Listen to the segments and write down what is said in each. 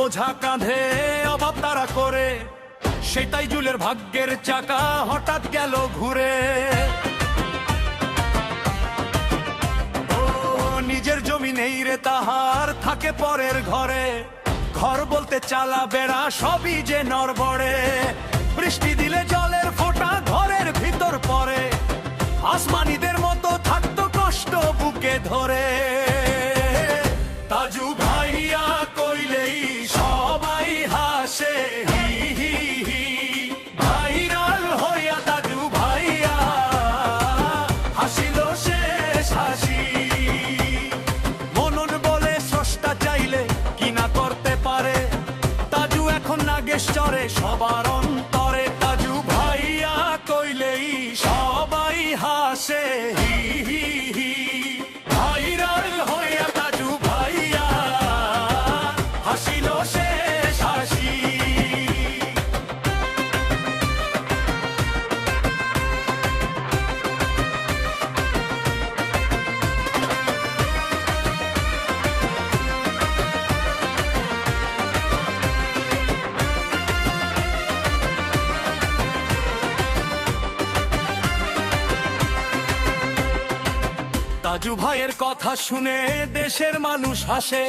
বোঝা কাঁধে অভাব তারা করে, সেটাই জুলের ভাগ্যের চাকা হঠাৎ গেল ঘুরে। ও নিজের জমি নেই রে তাহার, থাকে পরের ঘরে। ঘর বলতে চালা বেড়া সবই যে নড়বড়ে। বৃষ্টি দিলে জলের ফোঁটা ঘরের ভিতর পড়ে, আসমানিদের মতো থাকতো কষ্ট বুকে ধরে। তাজু ভাইয়া কইলেই সবাই হাসে, হি হি হি। ভাইরাল হইয়া তাজু ভাইয়া হাসিল শেষ হাসি। মনন বলে স্রষ্টা চাইলে কি না করতে পারে, তাজু এখন নাগেশ্বরে সবার অন্তরে। তাজু ভাইয়া কইলেই সবাই হাসে, হি হি হি। ভাইরাল হইয়া তাজু ভাইয়া হাসিল শেষ হাসি। তাজু ভাইয়ের কথা শুনে দেশের মানুষ হাসে,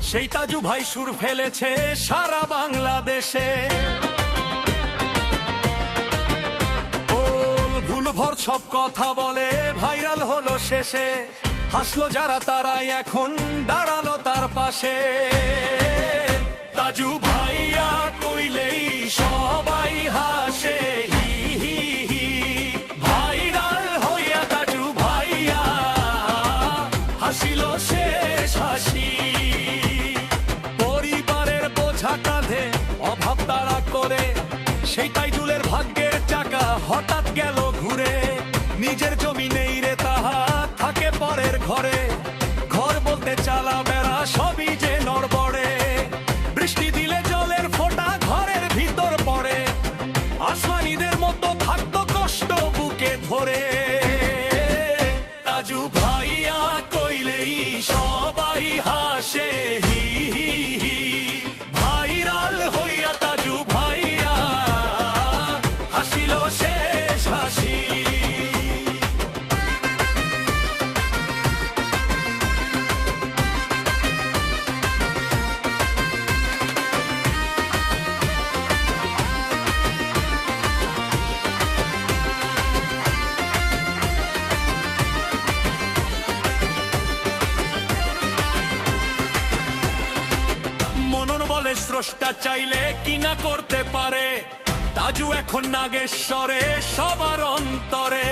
সেই তাজু ভাই সুর ফেলেছে সারা বাংলাদেশে। ও ভুল ভর সব কথা বলে ভাইরাল হলো শেষে, হাসলো যারা তারাই এখন দাঁড়ালো তার পাশে। তাজু ভাইয়া কইলেই সবাই হাসে, হি হি হি। ভাইরাল হইয়া তাজু ভাইয়া হাসিল শেষ হাসি। পরিবারের বোঝা কাঁধে অভাব তারা করে, সেইটাই জুলের ভাগ্যের চাকা হঠাৎ গেল ঘুরে। নিজের জমি নেই রে তাহার, থাকে পরের ঘরে। ঘর বলতে চালা বেড়া সবই যে নড়বড়ে। বৃষ্টি দিলে জলের ফোঁটা ঘরের ভিতর পড়ে, আসমানিদের মতো থাকতো কষ্ট বুকে ধরে। তাজু ভাইয়া কইলেই সবাই হাসে, হি হি হি। ভাইরাল হইয়া তাজু ভাইয়া হাসিল শেষ হাসি। মনন বলে স্রষ্টা চাইলে কি না করতে পারে, তাজু এখন নাগেশ্বরে সবার অন্তরে।